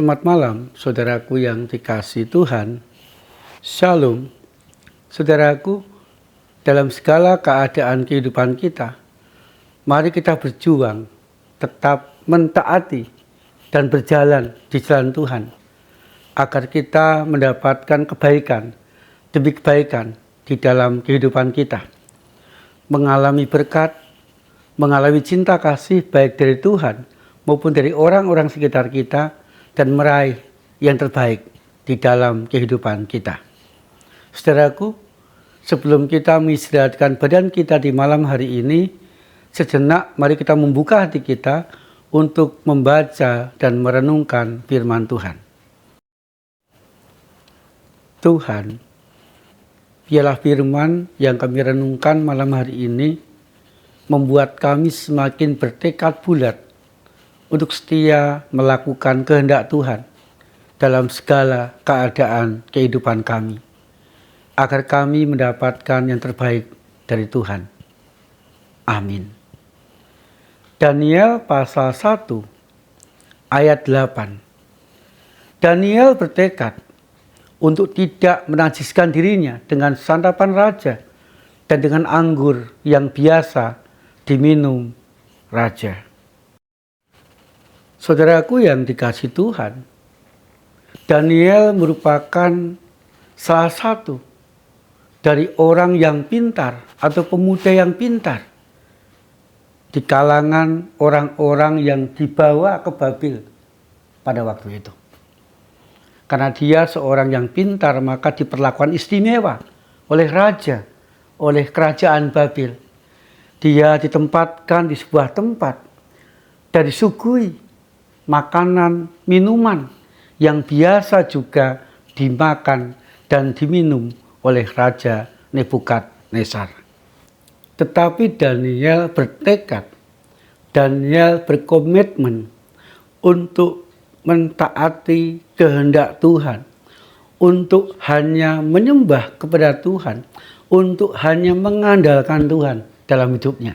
Selamat malam, saudaraku yang dikasihi Tuhan. Shalom, saudaraku. Dalam segala keadaan kehidupan kita, mari kita berjuang, tetap mentaati dan berjalan di jalan Tuhan, agar kita mendapatkan kebaikan demi kebaikan di dalam kehidupan kita. Mengalami berkat, mengalami cinta kasih baik dari Tuhan maupun dari orang-orang sekitar kita, dan meraih yang terbaik di dalam kehidupan kita. Saudaraku, sebelum kita mengistirahatkan badan kita di malam hari ini, sejenak mari kita membuka hati kita untuk membaca dan merenungkan firman Tuhan. Tuhan, biarlah firman yang kami renungkan malam hari ini membuat kami semakin bertekad bulat untuk setia melakukan kehendak Tuhan dalam segala keadaan kehidupan kami, agar kami mendapatkan yang terbaik dari Tuhan. Amin. Daniel pasal 1 ayat 8. Daniel bertekad untuk tidak menajiskan dirinya dengan santapan raja dan dengan anggur yang biasa diminum raja. Saudaraku yang dikasihi Tuhan, Daniel merupakan salah satu dari orang yang pintar atau pemuda yang pintar di kalangan orang-orang yang dibawa ke Babel pada waktu itu. Karena dia seorang yang pintar, maka diperlakukan istimewa oleh raja, oleh kerajaan Babel. Dia ditempatkan di sebuah tempat dan disuguhi makanan, minuman yang biasa juga dimakan dan diminum oleh Raja Nebukadnezar. Tetapi Daniel bertekad, Daniel berkomitmen untuk mentaati kehendak Tuhan, untuk hanya menyembah kepada Tuhan, untuk hanya mengandalkan Tuhan dalam hidupnya.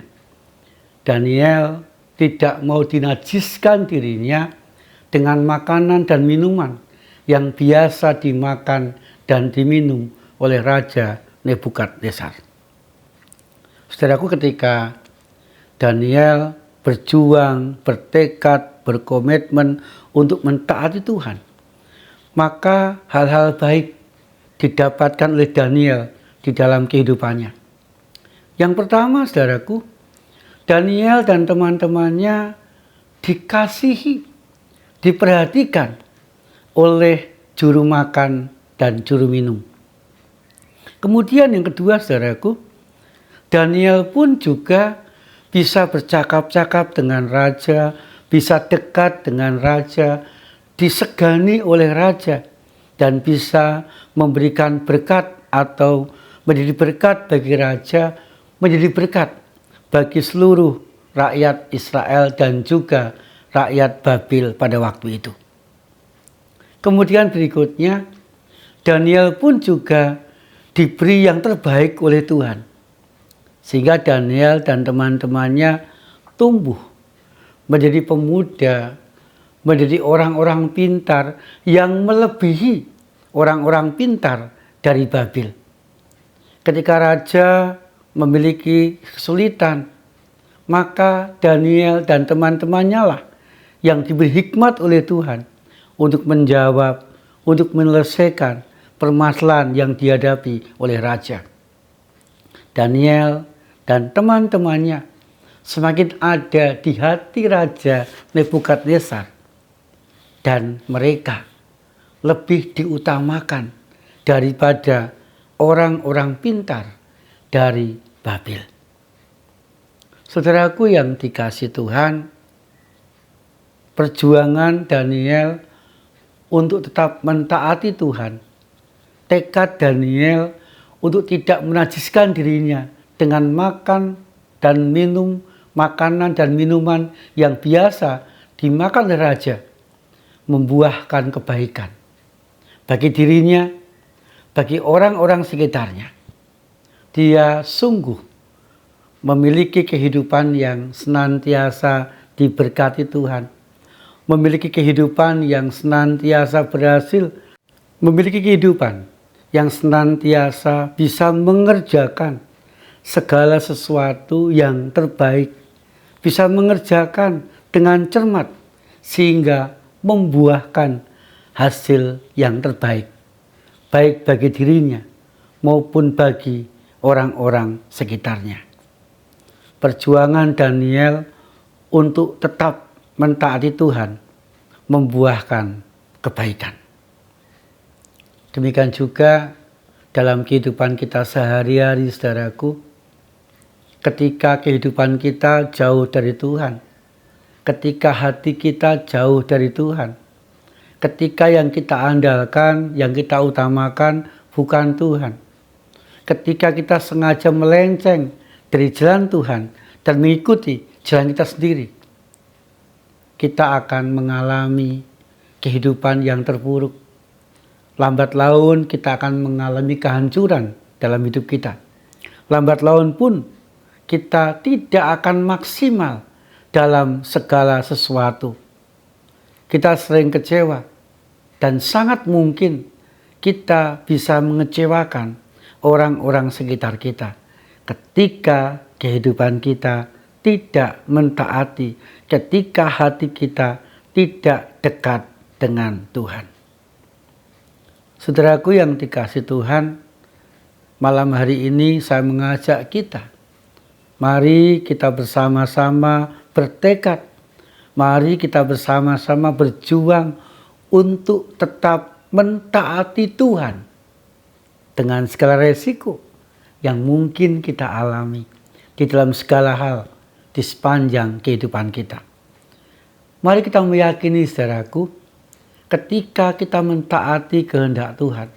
Daniel tidak mau dinajiskan dirinya dengan makanan dan minuman yang biasa dimakan dan diminum oleh Raja Nebukadnezar. Saudaraku, ketika Daniel berjuang, bertekad, berkomitmen untuk mentaati Tuhan, maka hal-hal baik didapatkan oleh Daniel di dalam kehidupannya. Yang pertama, saudaraku, Daniel dan teman-temannya dikasihi, diperhatikan oleh juru makan dan juru minum. Kemudian yang kedua, saudaraku, Daniel pun juga bisa bercakap-cakap dengan raja, bisa dekat dengan raja, disegani oleh raja, dan bisa memberikan berkat atau menjadi berkat bagi raja, menjadi berkat bagi seluruh rakyat Israel dan juga rakyat Babel pada waktu itu. Kemudian berikutnya, Daniel pun juga diberi yang terbaik oleh Tuhan. Sehingga Daniel dan teman-temannya tumbuh menjadi pemuda, menjadi orang-orang pintar yang melebihi orang-orang pintar dari Babel. Ketika raja memiliki kesulitan, maka Daniel dan teman-temannya lah yang diberi hikmat oleh Tuhan untuk menjawab, untuk menyelesaikan permasalahan yang dihadapi oleh raja. Daniel dan teman-temannya semakin ada di hati Raja Nebukadnezar, dan mereka lebih diutamakan daripada orang-orang pintar dari Babel. Saudaraku yang dikasihi Tuhan, perjuangan Daniel untuk tetap mentaati Tuhan, tekad Daniel untuk tidak menajiskan dirinya dengan makan dan minum makanan dan minuman yang biasa dimakan oleh raja, membuahkan kebaikan bagi dirinya, bagi orang-orang sekitarnya. Dia sungguh memiliki kehidupan yang senantiasa diberkati Tuhan, memiliki kehidupan yang senantiasa berhasil, memiliki kehidupan yang senantiasa bisa mengerjakan segala sesuatu yang terbaik, bisa mengerjakan dengan cermat sehingga membuahkan hasil yang terbaik, baik bagi dirinya maupun bagi orang-orang sekitarnya. Perjuangan Daniel untuk tetap mentaati Tuhan membuahkan kebaikan. Demikian juga dalam kehidupan kita sehari-hari, saudaraku, ketika kehidupan kita jauh dari Tuhan, ketika hati kita jauh dari Tuhan, ketika yang kita andalkan, yang kita utamakan bukan Tuhan, ketika kita sengaja melenceng dari jalan Tuhan dan mengikuti jalan kita sendiri, kita akan mengalami kehidupan yang terpuruk. Lambat laun kita akan mengalami kehancuran dalam hidup kita. Lambat laun pun kita tidak akan maksimal dalam segala sesuatu. Kita sering kecewa dan sangat mungkin kita bisa mengecewakan orang-orang sekitar kita ketika kehidupan kita tidak mentaati, ketika hati kita tidak dekat dengan Tuhan. Saudaraku yang dikasihi Tuhan, malam hari ini saya mengajak kita, mari kita bersama-sama bertekad, mari kita bersama-sama berjuang untuk tetap mentaati Tuhan dengan segala resiko yang mungkin kita alami di dalam segala hal di sepanjang kehidupan kita. Mari kita meyakini, saudaraku, ketika kita mentaati kehendak Tuhan,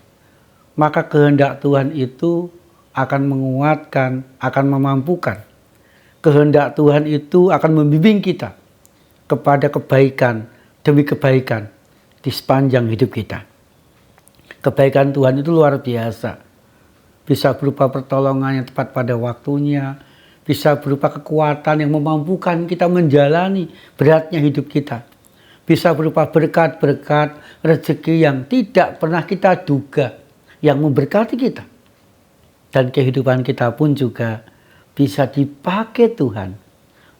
maka kehendak Tuhan itu akan menguatkan, akan memampukan. Kehendak Tuhan itu akan membimbing kita kepada kebaikan demi kebaikan di sepanjang hidup kita. Kebaikan Tuhan itu luar biasa. Bisa berupa pertolongan yang tepat pada waktunya, bisa berupa kekuatan yang memampukan kita menjalani beratnya hidup kita. Bisa berupa berkat-berkat, rezeki yang tidak pernah kita duga, yang memberkati kita. Dan kehidupan kita pun juga bisa dipakai Tuhan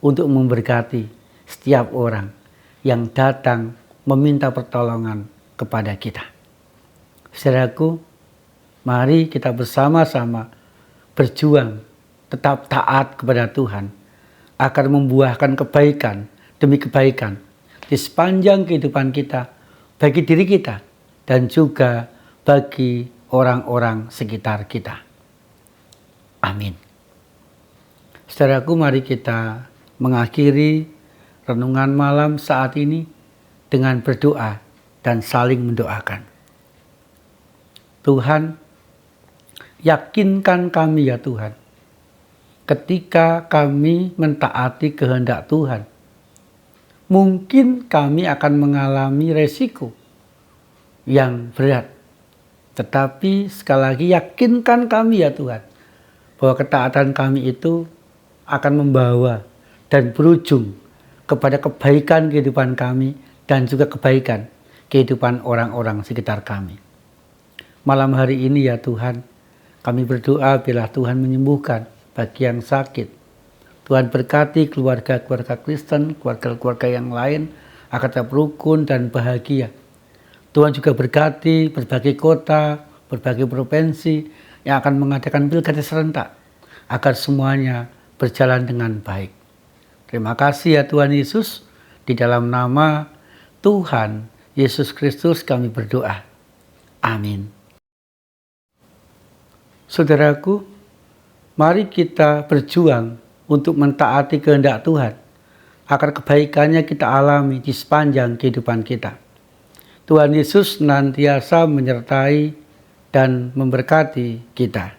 untuk memberkati setiap orang yang datang meminta pertolongan kepada kita. Saudaraku, mari kita bersama-sama berjuang tetap taat kepada Tuhan agar membuahkan kebaikan demi kebaikan di sepanjang kehidupan kita, bagi diri kita dan juga bagi orang-orang sekitar kita. Amin. Saudaraku, mari kita mengakhiri renungan malam saat ini dengan berdoa dan saling mendoakan. Tuhan, yakinkan kami ya Tuhan, ketika kami mentaati kehendak Tuhan, mungkin kami akan mengalami resiko yang berat. Tetapi sekali lagi yakinkan kami ya Tuhan, bahwa ketaatan kami itu akan membawa dan berujung kepada kebaikan kehidupan kami dan juga kebaikan kehidupan orang-orang sekitar kami. Malam hari ini ya Tuhan, kami berdoa bila Tuhan menyembuhkan bagi yang sakit. Tuhan berkati keluarga-keluarga Kristen, keluarga-keluarga yang lain akan tetap rukun dan bahagia. Tuhan juga berkati berbagai kota, berbagai provinsi yang akan mengadakan pilkada serentak agar semuanya berjalan dengan baik. Terima kasih ya Tuhan Yesus, di dalam nama Tuhan Yesus Kristus kami berdoa. Amin. Saudaraku, mari kita berjuang untuk mentaati kehendak Tuhan agar kebaikannya kita alami di sepanjang kehidupan kita. Tuhan Yesus senantiasa menyertai dan memberkati kita.